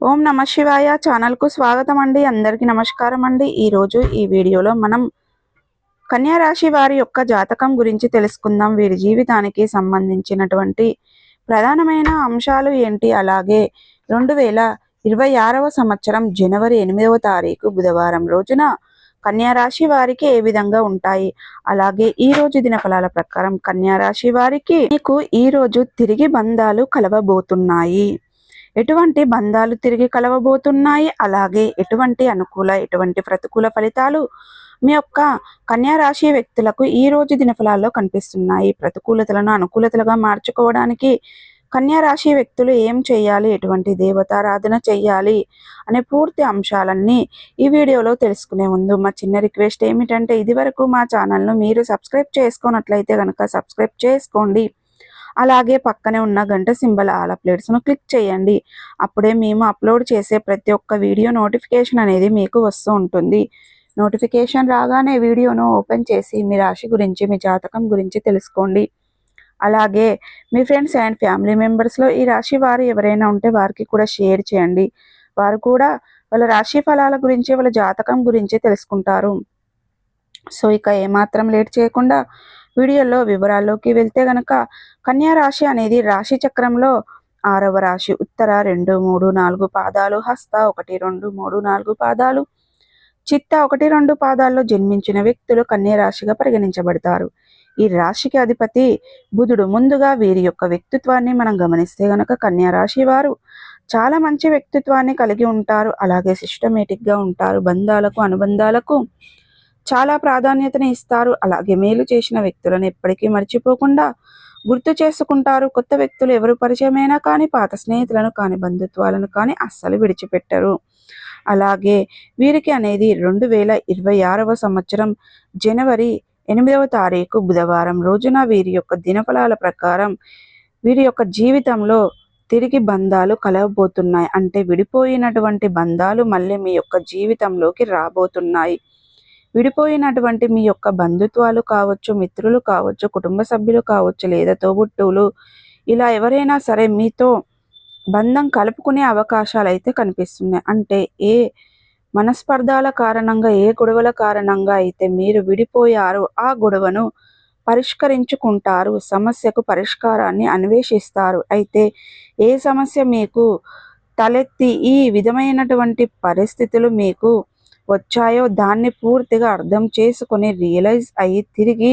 ఓం నమ శివాయ ఛానల్కు స్వాగతం అండి. అందరికీ నమస్కారం అండి. ఈరోజు ఈ వీడియోలో మనం కన్యా రాశి వారి యొక్క జాతకం గురించి తెలుసుకుందాం. వీరి జీవితానికి సంబంధించినటువంటి ప్రధానమైన అంశాలు ఏంటి, అలాగే 2026వ సంవత్సరం జనవరి 8వ తారీఖు బుధవారం రోజున కన్యా రాశి వారికి ఏ విధంగా ఉంటాయి, అలాగే ఈ రోజు దినఫలాల ప్రకారం కన్యా రాశి వారికి మీకు ఈ రోజు తిరిగి బంధాలు కలవబోతున్నాయి. ఎటువంటి బంధాలు తిరిగి కలవబోతున్నాయి, అలాగే ఎటువంటి అనుకూల ఎటువంటి ప్రతికూల ఫలితాలు మీ యొక్క కన్యా రాశి వ్యక్తులకు ఈ రోజు దినఫలాల్లో కనిపిస్తున్నాయి. ప్రతికూలతలను అనుకూలతలుగా మార్చుకోవడానికి కన్యా రాశి వ్యక్తులు ఏం చేయాలి, ఎటువంటి దేవతారాధన చేయాలి అనే పూర్తి అంశాలన్నీ ఈ వీడియోలో తెలుసుకునే ముందు మా చిన్న రిక్వెస్ట్ ఏమిటంటే, ఇది వరకు మా ఛానల్ను మీరు సబ్స్క్రైబ్ చేసుకున్నట్లయితే కనుక సబ్స్క్రైబ్ చేసుకోండి. అలాగే పక్కనే ఉన్న గంట సింబల్ ఆల్ అప్డేట్స్ను క్లిక్ చేయండి. అప్పుడే మేము అప్లోడ్ చేసే ప్రతి ఒక్క వీడియో నోటిఫికేషన్ అనేది మీకు వస్తూ ఉంటుంది. నోటిఫికేషన్ రాగానే వీడియోను ఓపెన్ చేసి మీ రాశి గురించి, మీ జాతకం గురించి తెలుసుకోండి. అలాగే మీ ఫ్రెండ్స్ అండ్ ఫ్యామిలీ మెంబర్స్లో ఈ రాశి వారు ఎవరైనా ఉంటే వారికి కూడా షేర్ చేయండి. వారు కూడా వాళ్ళ రాశి ఫలాల గురించి, వాళ్ళ జాతకం గురించి తెలుసుకుంటారు. సో ఇక ఏమాత్రం లేట్ చేయకుండా వీడియోలో వివరాల్లోకి వెళ్తే గనక, కన్యా రాశి అనేది రాశి చక్రంలో 6వ రాశి. ఉత్తర 2, 3, 4 పాదాలు, హస్త 1, 2, 3, 4 పాదాలు, చిత్త 1, 2 పాదాల్లో జన్మించిన వ్యక్తులు కన్యా రాశిగా పరిగణించబడతారు. ఈ రాశికి అధిపతి బుధుడు. ముందుగా వీరి యొక్క వ్యక్తిత్వాన్ని మనం గమనిస్తే గనక కన్యా రాశి వారు చాలా మంచి వ్యక్తిత్వాన్ని కలిగి ఉంటారు. అలాగే సిస్టమేటిక్గా ఉంటారు. బంధాలకు, అనుబంధాలకు చాలా ప్రాధాన్యతని ఇస్తారు. అలాగే మేలు చేసిన వ్యక్తులను ఎప్పటికీ మర్చిపోకుండా గుర్తు చేసుకుంటారు. కొత్త వ్యక్తులు ఎవరు పరిచయమైనా కానీ, పాత స్నేహితులను కానీ, బంధుత్వాలను కానీ అస్సలు విడిచిపెట్టరు. అలాగే వీరికి అనేది 2026వ సంవత్సరం జనవరి 8వ తారీఖు బుధవారం రోజున వీరి యొక్క దినఫలాల ప్రకారం వీరి యొక్క జీవితంలో తిరిగి బంధాలు కలవబోతున్నాయి. అంటే విడిపోయినటువంటి బంధాలు మళ్ళీ మీ యొక్క జీవితంలోకి రాబోతున్నాయి. విడిపోయినటువంటి మీ యొక్క బంధుత్వాలు కావచ్చు, మిత్రులు కావచ్చు, కుటుంబ సభ్యులు కావచ్చు, లేదా తోబుట్టువులు, ఇలా ఎవరైనా సరే మీతో బంధం కలుపుకునే అవకాశాలు అయితే కనిపిస్తున్నాయి. అంటే ఏ మనస్పర్ధాల కారణంగా, ఏ గొడవల కారణంగా అయితే మీరు విడిపోయారో ఆ గొడవను పరిష్కరించుకుంటారు. సమస్యకు పరిష్కారాన్ని అన్వేషిస్తారు. అయితే ఏ సమస్య మీకు తలెత్తి ఈ విధమైనటువంటి పరిస్థితులు మీకు వచ్చాయో దాన్ని పూర్తిగా అర్థం చేసుకొని రియలైజ్ అయ్యి తిరిగి